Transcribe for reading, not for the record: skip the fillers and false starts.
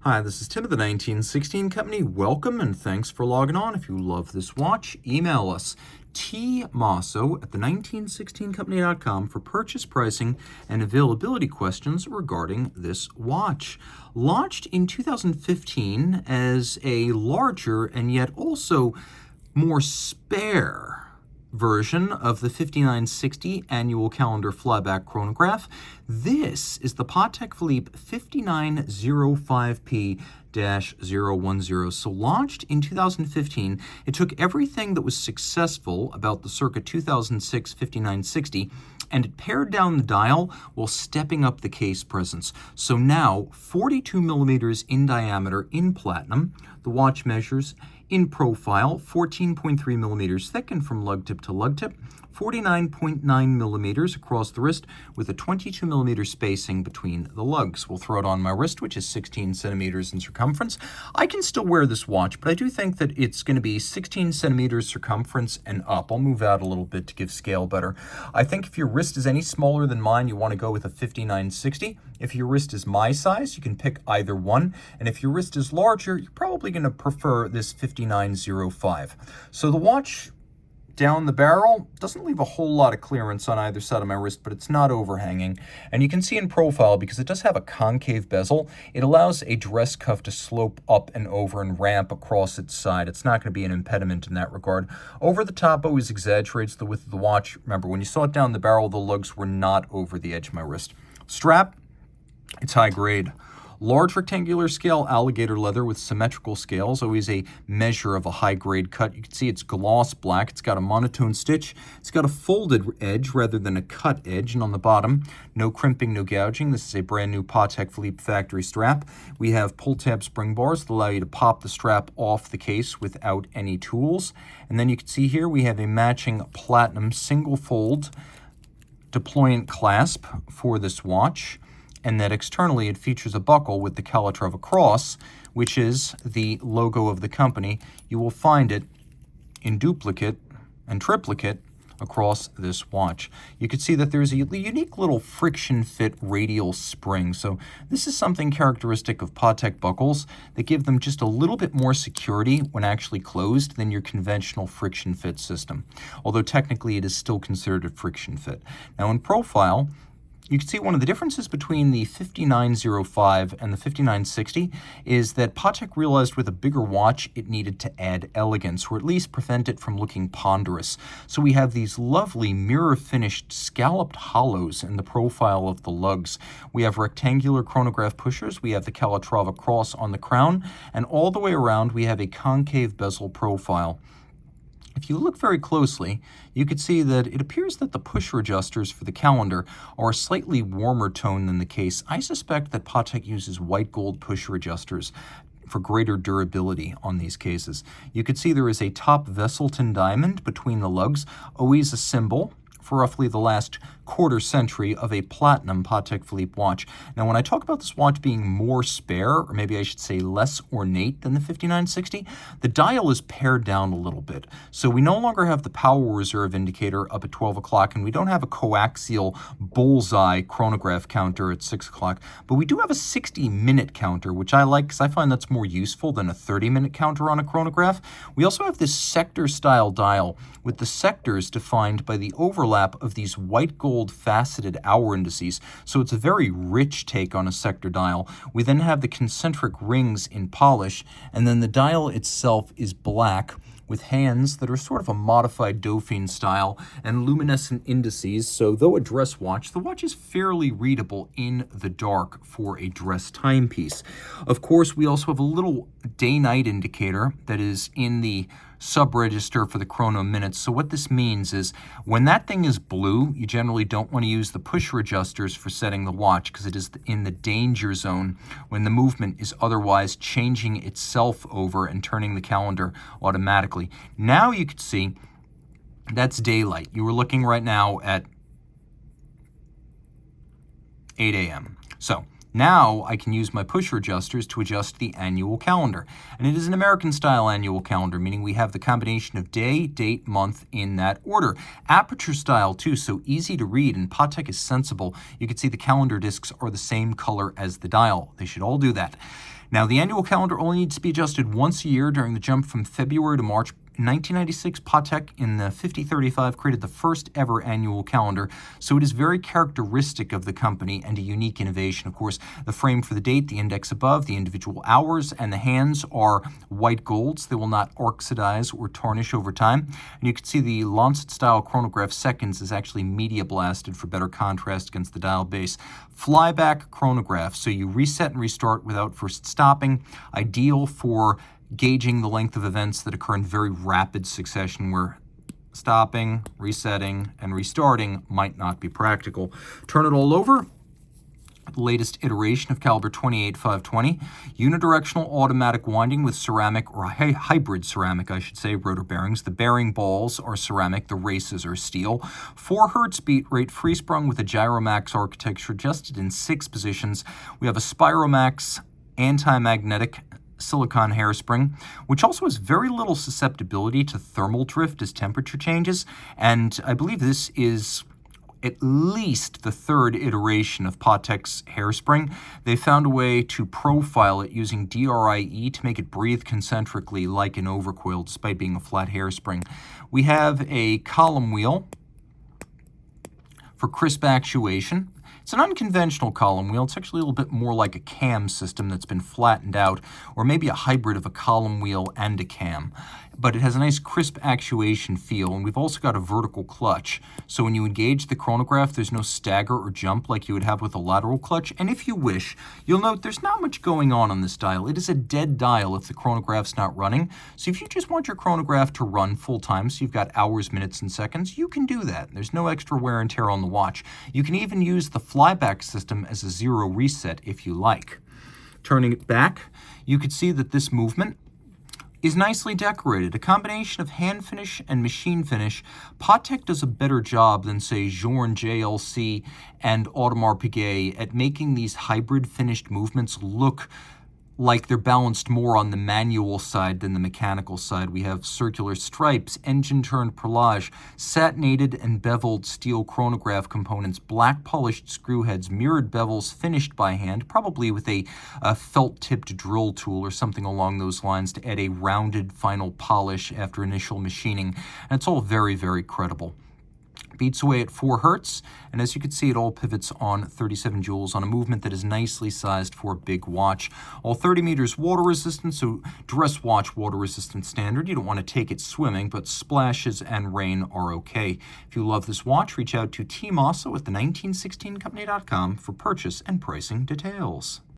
Hi, this is Tim of the 1916 Company. Welcome and thanks for logging on. If you love this watch, email us tmosso@the1916company.com for purchase pricing and availability questions regarding this watch. Launched in 2015 as a larger and yet also more spare version of the 5960 Annual Calendar Flyback Chronograph. This is the Patek Philippe 5905P-010. So launched in 2015, it took everything that was successful about the circa 2006 5960 and it pared down the dial while stepping up the case presence. So now 42 millimeters in diameter in platinum. The watch measures in profile 14.3 millimeters thick and from lug tip to lug tip, 49.9 millimeters across the wrist with a 22 millimeter spacing between the lugs. We'll throw it on my wrist, which is 16 centimeters in circumference. I can still wear this watch, but I do think that it's going to be 16 centimeters circumference and up. I'll move out a little bit to give scale better. I think if your wrist is any smaller than mine, you want to go with a 5960. If your wrist is my size, you can pick either one. And if your wrist is larger, you're probably going to prefer this 5905. So the watch down the barrel doesn't leave a whole lot of clearance on either side of my wrist, but it's not overhanging. And you can see in profile, because it does have a concave bezel, it allows a dress cuff to slope up and over and ramp across its side. It's not going to be an impediment in that regard. Over the top always exaggerates the width of the watch. Remember, when you saw it down the barrel, the lugs were not over the edge of my wrist. Strap, it's high grade. Large rectangular scale alligator leather with symmetrical scales, always a measure of a high-grade cut. You can see it's gloss black. It's got a monotone stitch. It's got a folded edge rather than a cut edge. And on the bottom, no crimping, no gouging. This is a brand new Patek Philippe factory strap. We have pull-tab spring bars that allow you to pop the strap off the case without any tools. And then you can see here we have a matching platinum single-fold deployant clasp for this watch. And that externally it features a buckle with the Calatrava cross, which is the logo of the company. You will find it in duplicate and triplicate across this watch. You can see that there's a unique little friction fit radial spring. So this is something characteristic of Patek buckles that give them just a little bit more security when actually closed than your conventional friction fit system. Although technically it is still considered a friction fit. Now in profile, you can see one of the differences between the 5905 and the 5960 is that Patek realized with a bigger watch it needed to add elegance, or at least prevent it from looking ponderous. So we have these lovely mirror-finished scalloped hollows in the profile of the lugs. We have rectangular chronograph pushers, we have the Calatrava cross on the crown, and all the way around we have a concave bezel profile. If you look very closely, you can see that it appears that the pusher adjusters for the calendar are a slightly warmer tone than the case. I suspect that Patek uses white gold pusher adjusters for greater durability on these cases. You can see there is a top Vesselton diamond between the lugs, always a symbol for roughly the last quarter century of a platinum Patek Philippe watch. Now, when I talk about this watch being more spare, or maybe I should say less ornate than the 5960, the dial is pared down a little bit. So we no longer have the power reserve indicator up at 12 o'clock, and we don't have a coaxial bullseye chronograph counter at 6 o'clock, but we do have a 60-minute counter, which I like because I find that's more useful than a 30-minute counter on a chronograph. We also have this sector-style dial with the sectors defined by the overlap of these white gold faceted hour indices, so it's a very rich take on a sector dial. We then have the concentric rings in polish, and then the dial itself is black with hands that are sort of a modified Dauphine style and luminescent indices. So though a dress watch, the watch is fairly readable in the dark for a dress timepiece. Of course, we also have a little day-night indicator that is in the sub-register for the chrono minutes. So what this means is when that thing is blue, you generally don't want to use the pusher adjusters for setting the watch because it is in the danger zone when the movement is otherwise changing itself over and turning the calendar automatically. Now you can see that's daylight. You were looking right now at 8 a.m. So now I can use my pusher adjusters to adjust the annual calendar. And it is an American-style annual calendar, meaning we have the combination of day, date, month in that order. Aperture style, too, so easy to read, and Patek is sensible. You can see the calendar discs are the same color as the dial. They should all do that. Now, the annual calendar only needs to be adjusted once a year during the jump from February to March. In 1996, Patek in the 5035 created the first ever annual calendar, so it is very characteristic of the company and a unique innovation. Of course, the frame for the date, the index above, the individual hours, and the hands are white golds. They will not oxidize or tarnish over time. And you can see the Lancet-style chronograph seconds is actually media blasted for better contrast against the dial base. Flyback chronograph, so you reset and restart without first stopping, ideal for gauging the length of events that occur in very rapid succession where stopping, resetting, and restarting might not be practical. Turn it all over. The latest iteration of caliber 28520, unidirectional automatic winding with ceramic, or hybrid ceramic, I should say, rotor bearings. The bearing balls are ceramic, the races are steel. 4 Hz beat rate, free sprung with a Gyromax architecture, adjusted in 6 positions. We have a Spiromax anti-magnetic silicon hairspring, which also has very little susceptibility to thermal drift as temperature changes, and I believe this is at least the 3rd iteration of Patek's hairspring. They found a way to profile it using DRIE to make it breathe concentrically like an overcoil, despite being a flat hairspring. We have a column wheel for crisp actuation. It's an unconventional column wheel. It's actually a little bit more like a cam system that's been flattened out, or maybe a hybrid of a column wheel and a cam. But it has a nice crisp actuation feel, and we've also got a vertical clutch. So when you engage the chronograph, there's no stagger or jump like you would have with a lateral clutch. And if you wish, you'll note there's not much going on this dial. It is a dead dial if the chronograph's not running. So if you just want your chronograph to run full time, so you've got hours, minutes, and seconds, you can do that. There's no extra wear and tear on the watch. You can even use the flyback system as a 0 reset if you like. Turning it back, you could see that this movement is nicely decorated. A combination of hand finish and machine finish. Patek does a better job than, say, Journe JLC and Audemars Piguet at making these hybrid finished movements look like they're balanced more on the manual side than the mechanical side. We have circular stripes, engine-turned perlage, satinated and beveled steel chronograph components, black polished screw heads, mirrored bevels finished by hand, probably with a felt-tipped drill tool or something along those lines to add a rounded final polish after initial machining. And it's all very, very credible. Beats away at 4 Hz, and as you can see, it all pivots on 37 joules on a movement that is nicely sized for a big watch. All 30 meters water resistant, so dress watch water resistant standard. You don't want to take it swimming, but splashes and rain are okay. If you love this watch, reach out to Team Mosso at the 1916company.com for purchase and pricing details.